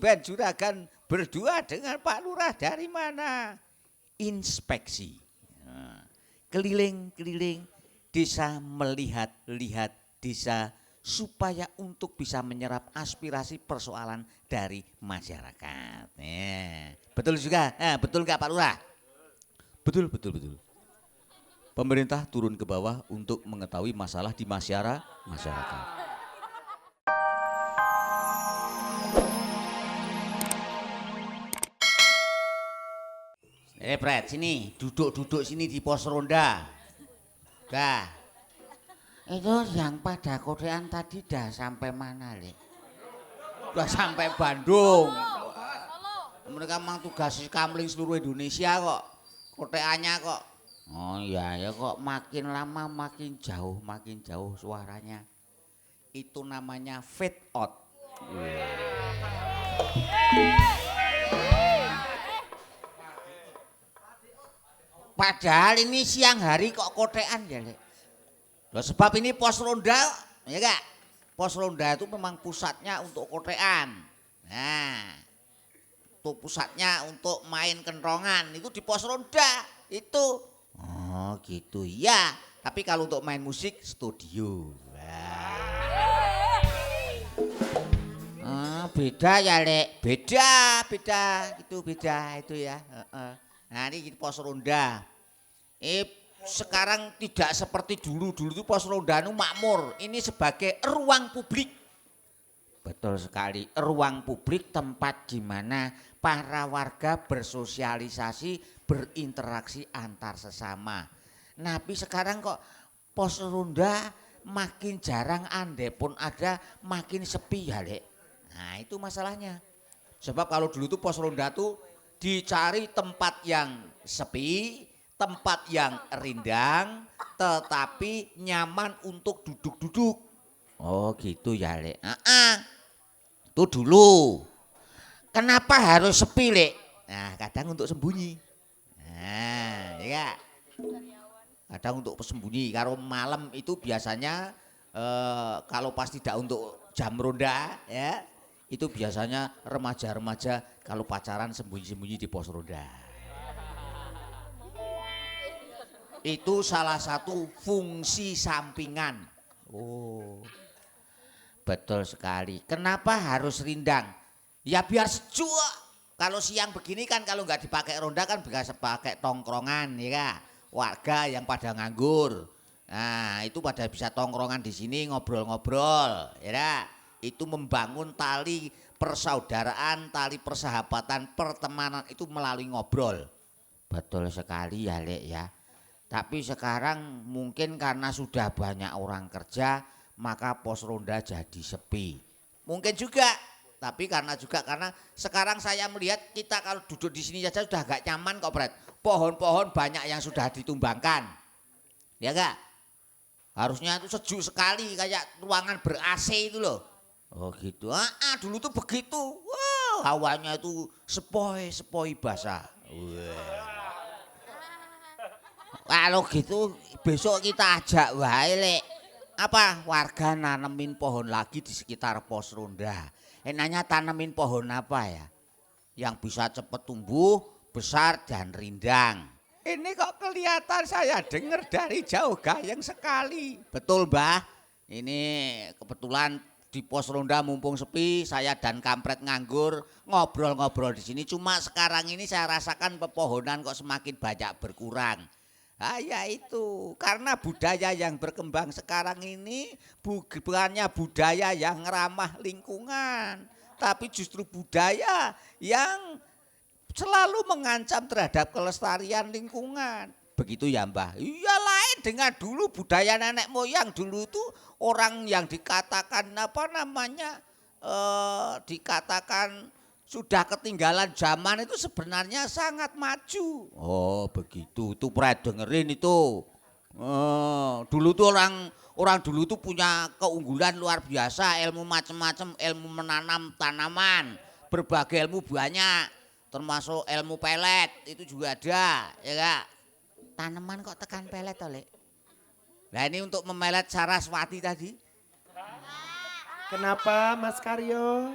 tumben juragan berdua dengan Pak Lurah dari mana? Inspeksi. Nah, keliling-keliling desa melihat-lihat desa supaya untuk bisa menyerap aspirasi persoalan dari masyarakat. Betul juga, betul nggak Pak Lurah? Betul, betul, betul. Pemerintah turun ke bawah untuk mengetahui masalah di masyarakat. Pret, sini, duduk sini di pos ronda. Dah. Itu yang pada kodean tadi dah sampai mana, Le? Udah sampai Bandung. Mereka memang tugas kamling seluruh Indonesia kok. Koteannya kok. Oh iya ya kok makin lama makin jauh suaranya. Itu namanya fade out. Padahal ini siang hari kok kotean ya, Le. Loh, sebab ini pos ronda, ya Kak? Pos ronda itu memang pusatnya untuk kotean. Nah, itu pusatnya untuk main kentongan, itu di pos ronda, itu. Oh gitu, ya. Tapi kalau untuk main musik, studio. Beda ya, Lek. Beda, gitu beda itu ya. Nah, ini pos ronda. Sekarang tidak seperti dulu itu pos ronda makmur. Ini sebagai ruang publik. Betul sekali, ruang publik tempat di mana para warga bersosialisasi, berinteraksi antar sesama. Tapi sekarang kok pos ronda makin jarang, andai pun ada makin sepi ya, Lek. Nah, itu masalahnya. Sebab kalau dulu tuh pos ronda tuh dicari tempat yang sepi, tempat yang rindang, tetapi nyaman untuk duduk-duduk. Oh gitu ya, Lek. Itu dulu. Kenapa harus sepi, Lek? Nah, kadang untuk sembunyi. Nah, ya. Kadang untuk sembunyi. Kalau malam itu biasanya kalau pas tidak untuk jam ronda, ya, itu biasanya remaja-remaja kalau pacaran sembunyi-sembunyi di pos ronda. Itu salah satu fungsi sampingan. Oh, betul sekali. Kenapa harus rindang? Ya biar sejuk. Kalau siang begini kan kalau nggak dipakai ronda kan bisa pakai tongkrongan ya Kak. Warga yang pada nganggur. Nah itu pada bisa tongkrongan di sini ngobrol-ngobrol ya Kak. Itu membangun tali persaudaraan, tali persahabatan, pertemanan itu melalui ngobrol. Betul sekali ya Lek ya. Tapi sekarang mungkin karena sudah banyak orang kerja, maka pos ronda jadi sepi. Mungkin juga, tapi karena sekarang saya melihat kita kalau duduk di sini saja sudah agak nyaman kok, Bret. Pohon-pohon banyak yang sudah ditumbangkan. Ya enggak? Harusnya itu sejuk sekali kayak ruangan ber-AC itu loh. Oh gitu. Dulu tuh begitu. Wow, hawanya itu sepoi-sepoi basah. Wah. Kalau gitu besok kita ajak wae, Lek. Apa warga nanemin pohon lagi di sekitar pos ronda. Enaknya tanemin pohon apa ya? Yang bisa cepat tumbuh, besar dan rindang. Ini kok kelihatan saya dengar dari jauh gayeng sekali. Betul, Mbah. Ini kebetulan di pos ronda mumpung sepi, saya dan kampret nganggur ngobrol-ngobrol di sini. Cuma sekarang ini saya rasakan pepohonan kok semakin banyak berkurang. Ya itu karena budaya yang berkembang sekarang ini bukannya budaya yang ramah lingkungan, tapi justru budaya yang selalu mengancam terhadap kelestarian lingkungan. Begitu ya Mbah? Iya, lain dengan dulu budaya nenek moyang dulu itu orang yang dikatakan dikatakan sudah ketinggalan zaman itu sebenarnya sangat maju. Oh begitu, tuh pernah dengerin itu. Dulu tuh orang dulu tuh punya keunggulan luar biasa, ilmu macam-macam, ilmu menanam tanaman, berbagai ilmu banyak, termasuk ilmu pelet itu juga ada, ya Kak. Tanaman kok tekan pelet oleh. Nah ini untuk memelet Saraswati tadi. Kenapa Mas Karyo?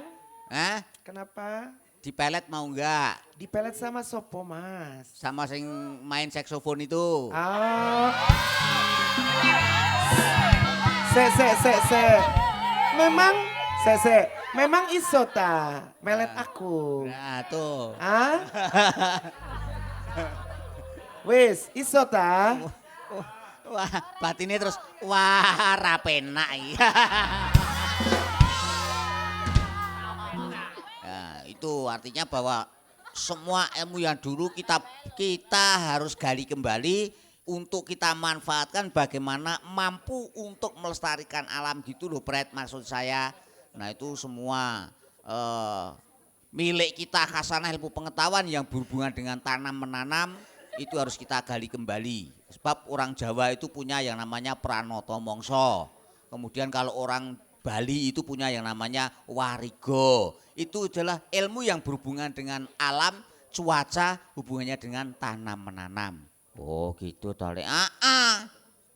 Hah? Kenapa? Dipelet mau enggak? Dipelet sama sopo mas? Sama sing main saksofon itu. Ah, se. Memang, memang iso ta melet aku. Nah tuh. Ah? Wis, iso ta? Wah, batinnya terus wah rapenak iya. Nah, itu artinya bahwa semua ilmu yang dulu kita harus gali kembali untuk kita manfaatkan bagaimana mampu untuk melestarikan alam gitu loh, Pret, maksud saya. Nah, itu semua milik kita, khasanah ilmu pengetahuan yang berhubungan dengan tanam menanam itu harus kita gali kembali. Sebab orang Jawa itu punya yang namanya pranoto mongso. Kemudian kalau orang Bali itu punya yang namanya warigo. Itu adalah ilmu yang berhubungan dengan alam, cuaca, hubungannya dengan tanam menanam. Oh gitu tole.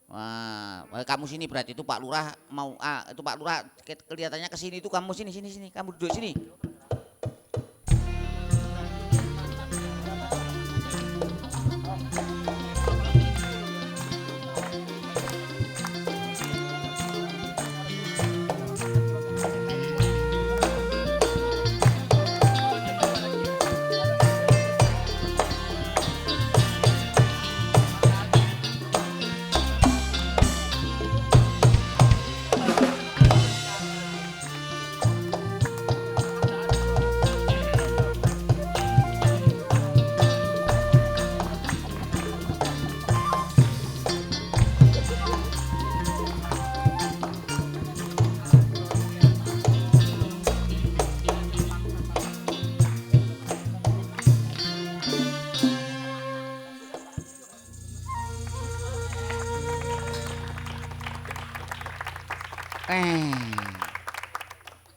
Wah, kamu sini berarti itu Pak Lurah mau itu Pak Lurah kelihatannya ke sini itu kamu sini. Kamu duduk sini.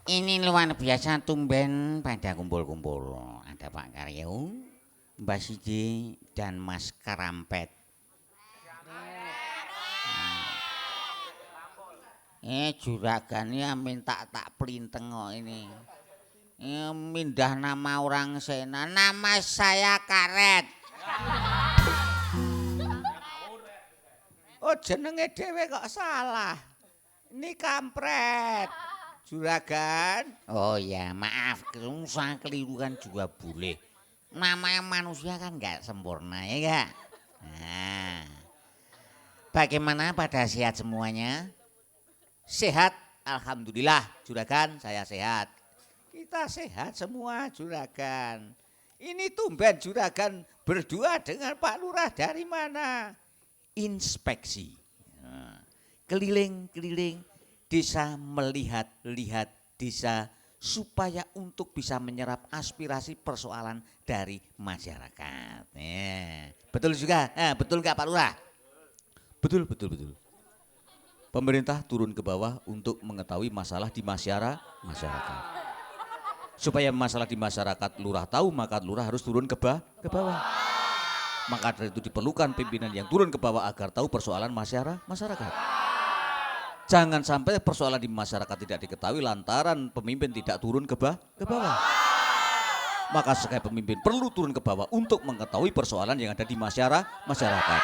Ini luar biasa tumben pada kumpul-kumpul. Ada Pak Karyo, Mbak Sidi, dan Mas Karampet. Juragannya minta tak pelinteng kok ini. Mindah nama orang Sena, nama saya Karet. Oh jenenge dhewe kok salah. Ini kampret. Juragan. Oh ya maaf, usah keliru kan juga boleh. Namanya manusia kan nggak sempurna ya enggak? Nah, bagaimana pada sehat semuanya? Sehat, alhamdulillah juragan saya sehat. Kita sehat semua juragan. Ini tumben juragan berdua dengan Pak Lurah dari mana? Inspeksi. Nah, keliling-keliling desa melihat-lihat desa supaya untuk bisa menyerap aspirasi persoalan dari masyarakat. Betul juga, betul nggak Pak Lurah? Betul. Pemerintah turun ke bawah untuk mengetahui masalah di masyarakat. Supaya masalah di masyarakat lurah tahu, maka lurah harus turun ke bawah. Maka dari itu diperlukan pimpinan yang turun ke bawah agar tahu persoalan masyarakat. Jangan sampai persoalan di masyarakat tidak diketahui lantaran pemimpin tidak turun ke bawah. Maka sebagai pemimpin perlu turun ke bawah untuk mengetahui persoalan yang ada di masyarakat.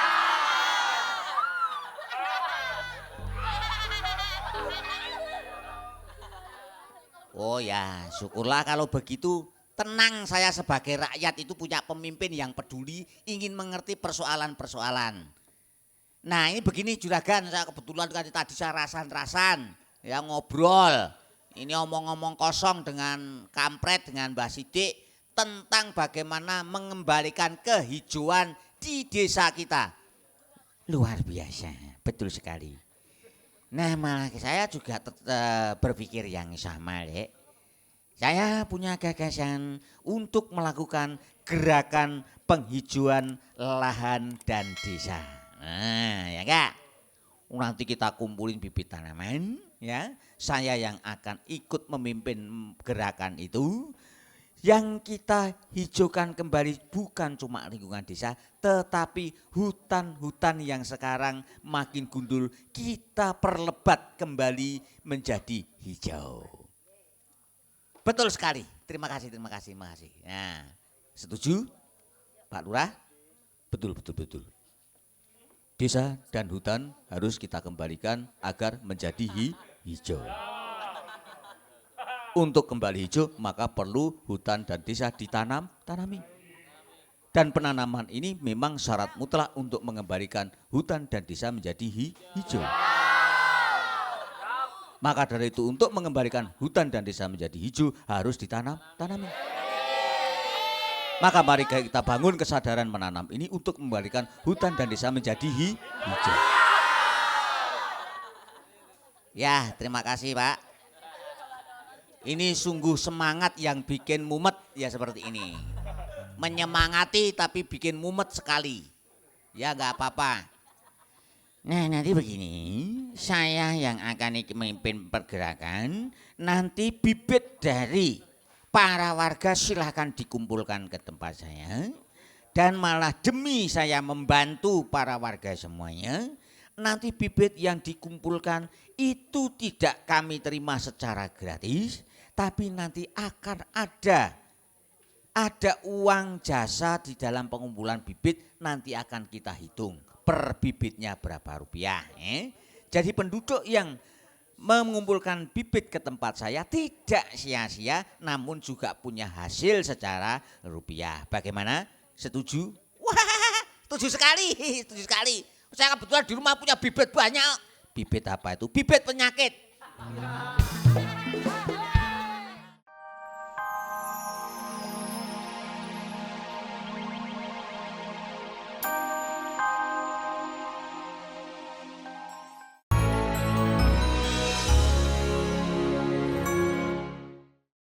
Oh ya, syukurlah kalau begitu. Tenang saya sebagai rakyat itu punya pemimpin yang peduli, ingin mengerti persoalan-persoalan. Nah ini begini juragan, saya kebetulan tadi saya rasan-rasan, ya ngobrol. Ini omong-omong kosong dengan kampret, dengan Mbak Sidik tentang bagaimana mengembalikan kehijauan di desa kita. Luar biasa, betul sekali. Nah malah saya juga berpikir yang sama, Lek. Saya punya gagasan untuk melakukan gerakan penghijauan lahan dan desa. Nah, ya Kak. Nanti kita kumpulin bibit tanaman, ya. Saya yang akan ikut memimpin gerakan itu. Yang kita hijaukan kembali bukan cuma lingkungan desa, tetapi hutan-hutan yang sekarang makin gundul kita perlebat kembali menjadi hijau. Betul sekali. Terima kasih, terima kasih, terima kasih. Nah, setuju Pak Lurah? Betul, betul, betul. Desa dan hutan harus kita kembalikan agar menjadi hijau. Untuk kembali hijau maka perlu hutan dan desa tanami. Dan penanaman ini memang syarat mutlak untuk mengembalikan hutan dan desa menjadi hijau. Maka dari itu untuk mengembalikan hutan dan desa menjadi hijau harus tanami. Maka mari kita bangun kesadaran menanam ini untuk mengembalikan hutan dan desa menjadi hijau. Ya, terima kasih Pak. Ini sungguh semangat yang bikin mumet ya seperti ini. Menyemangati tapi bikin mumet sekali. Ya nggak apa-apa. Nah nanti begini, saya yang akan memimpin pergerakan, nanti bibit dari para warga silahkan dikumpulkan ke tempat saya. Dan malah demi saya membantu para warga semuanya, nanti bibit yang dikumpulkan itu tidak kami terima secara gratis, tapi nanti akan ada uang jasa di dalam pengumpulan bibit, nanti akan kita hitung per bibitnya berapa rupiah. Jadi penduduk yang mengumpulkan bibit ke tempat saya tidak sia-sia namun juga punya hasil secara rupiah. Bagaimana? Setuju? Wah, setuju sekali, setuju sekali. Saya kebetulan di rumah punya bibit banyak. Bibit apa itu? Bibit penyakit.